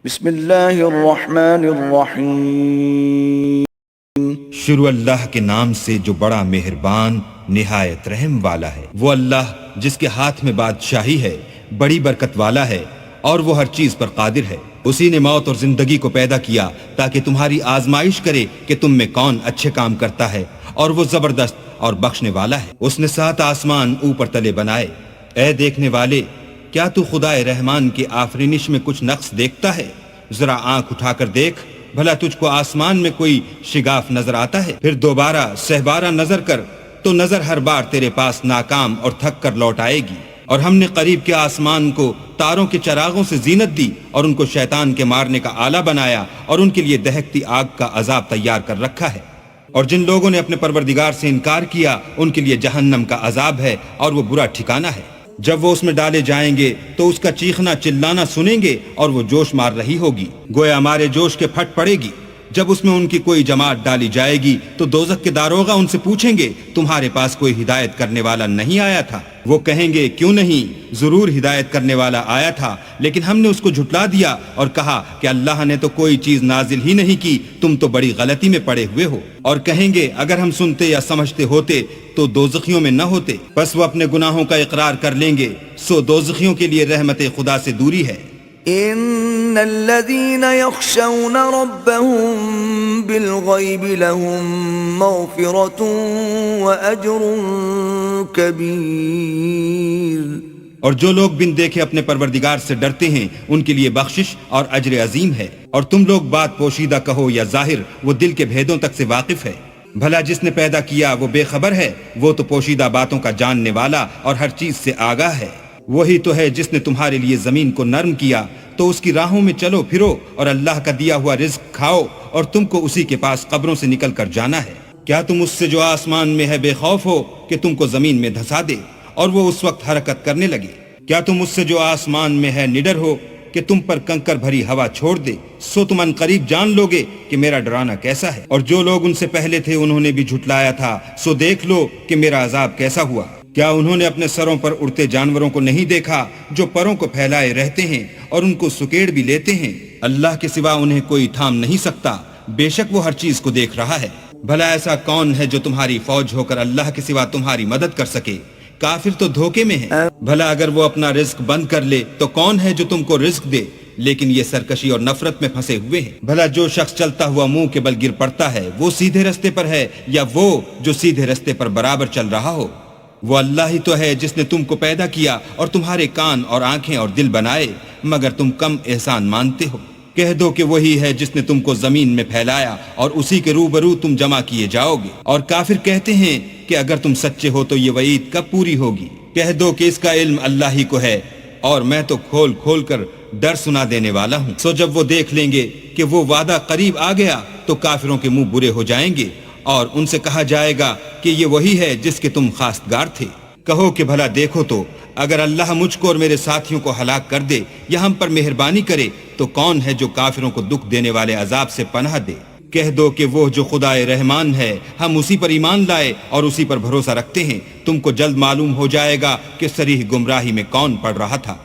بسم اللہ الرحمن الرحیم۔ شروع اللہ کے نام سے جو بڑا مہربان نہایت رحم والا ہے۔ وہ اللہ جس کے ہاتھ میں بادشاہی ہے، بڑی برکت والا ہے اور وہ ہر چیز پر قادر ہے۔ اسی نے موت اور زندگی کو پیدا کیا تاکہ تمہاری آزمائش کرے کہ تم میں کون اچھے کام کرتا ہے، اور وہ زبردست اور بخشنے والا ہے۔ اس نے 7 آسمان اوپر تلے بنائے۔ اے دیکھنے والے، کیا تو خدائے رحمان کی آفرینش میں کچھ نقص دیکھتا ہے؟ ذرا آنکھ اٹھا کر دیکھ، بھلا تجھ کو آسمان میں کوئی شگاف نظر آتا ہے؟ پھر دوبارہ سہبارہ نظر کر تو نظر ہر بار تیرے پاس ناکام اور تھک کر لوٹ آئے گی۔ اور ہم نے قریب کے آسمان کو تاروں کے چراغوں سے زینت دی اور ان کو شیطان کے مارنے کا آلہ بنایا، اور ان کے لیے دہکتی آگ کا عذاب تیار کر رکھا ہے۔ اور جن لوگوں نے اپنے پروردگار سے انکار کیا ان کے لیے جہنم کا عذاب ہے، اور وہ برا ٹھکانہ ہے۔ جب وہ اس میں ڈالے جائیں گے تو اس کا چیخنا چلانا سنیں گے، اور وہ جوش مار رہی ہوگی، گویا ہمارے جوش کے پھٹ پڑے گی۔ جب اس میں ان کی کوئی جماعت ڈالی جائے گی تو دوزخ کے داروغہ ان سے پوچھیں گے، تمہارے پاس کوئی ہدایت کرنے والا نہیں آیا تھا؟ وہ کہیں گے، کیوں نہیں، ضرور ہدایت کرنے والا آیا تھا، لیکن ہم نے اس کو جھٹلا دیا اور کہا کہ اللہ نے تو کوئی چیز نازل ہی نہیں کی، تم تو بڑی غلطی میں پڑے ہوئے ہو۔ اور کہیں گے، اگر ہم سنتے یا سمجھتے ہوتے تو دوزخیوں میں نہ ہوتے۔ بس وہ اپنے گناہوں کا اقرار کر لیں گے، سو دوزخیوں کے لیے رحمت خدا سے دوری ہے۔ ان الذين يخشون ربهم بالغيب لهم مغفرة واجر كبير۔ اور جو لوگ بن دیکھے اپنے پروردگار سے ڈرتے ہیں ان کے لیے بخشش اور اجر عظیم ہے۔ اور تم لوگ بات پوشیدہ کہو یا ظاہر، وہ دل کے بھیدوں تک سے واقف ہے۔ بھلا جس نے پیدا کیا وہ بے خبر ہے؟ وہ تو پوشیدہ باتوں کا جاننے والا اور ہر چیز سے آگاہ ہے۔ وہی تو ہے جس نے تمہارے لیے زمین کو نرم کیا تو اس کی راہوں میں چلو پھرو، اور اللہ کا دیا ہوا رزق کھاؤ، اور تم کو اسی کے پاس قبروں سے نکل کر جانا ہے۔ کیا تم اس سے جو آسمان میں ہے بے خوف ہو کہ تم کو زمین میں دھسا دے اور وہ اس وقت حرکت کرنے لگے؟ کیا تم اس سے جو آسمان میں ہے نڈر ہو کہ تم پر کنکر بھری ہوا چھوڑ دے؟ سو تم ان قریب جان لو گے کہ میرا ڈرانا کیسا ہے۔ اور جو لوگ ان سے پہلے تھے انہوں نے بھی جھٹلایا تھا، سو دیکھ لو کہ میرا عذاب کیسا ہوا۔ کیا انہوں نے اپنے سروں پر اڑتے جانوروں کو نہیں دیکھا جو پروں کو پھیلائے رہتے ہیں اور ان کو سکیڑ بھی لیتے ہیں؟ اللہ کے سوا انہیں کوئی تھام نہیں سکتا، بے شک وہ ہر چیز کو دیکھ رہا ہے۔ بھلا ایسا کون ہے جو تمہاری فوج ہو کر اللہ کے سوا تمہاری مدد کر سکے؟ کافر تو دھوکے میں ہے۔ بھلا اگر وہ اپنا رزق بند کر لے تو کون ہے جو تم کو رزق دے؟ لیکن یہ سرکشی اور نفرت میں پھنسے ہوئے ہیں۔ بھلا جو شخص چلتا ہوا منہ کے بل گر پڑتا ہے وہ سیدھے رستے پر ہے، یا وہ جو سیدھے رستے پر برابر چل رہا ہو؟ وہ اللہ ہی تو ہے جس نے تم کو پیدا کیا اور تمہارے کان اور آنکھیں اور دل بنائے، مگر تم کم احسان مانتے ہو۔ کہہ دو کہ وہی ہے جس نے تم کو زمین میں پھیلایا اور اسی کے روبرو تم جمع کیے جاؤ گے۔ اور کافر کہتے ہیں کہ اگر تم سچے ہو تو یہ وعید کب پوری ہوگی؟ کہہ دو کہ اس کا علم اللہ ہی کو ہے، اور میں تو کھول کھول کر ڈر سنا دینے والا ہوں۔ سو جب وہ دیکھ لیں گے کہ وہ وعدہ قریب آ گیا تو کافروں کے منہ برے ہو جائیں گے، اور ان سے کہا جائے گا کہ یہ وہی ہے جس کے تم خواستگار تھے۔ کہو کہ بھلا دیکھو تو، اگر اللہ مجھ کو اور میرے ساتھیوں کو ہلاک کر دے یا ہم پر مہربانی کرے تو کون ہے جو کافروں کو دکھ دینے والے عذاب سے پناہ دے؟ کہہ دو کہ وہ جو خدائے رحمان ہے، ہم اسی پر ایمان لائے اور اسی پر بھروسہ رکھتے ہیں۔ تم کو جلد معلوم ہو جائے گا کہ صریح گمراہی میں کون پڑ رہا تھا۔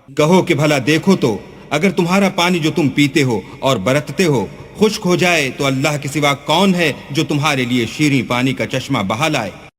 کہو کہ بھلا دیکھو تو، اگر تمہارا پانی جو تم پیتے ہو اور برتتے ہو خشک ہو جائے تو اللہ کے سوا کون ہے جو تمہارے لیے شیریں پانی کا چشمہ بہا لائے؟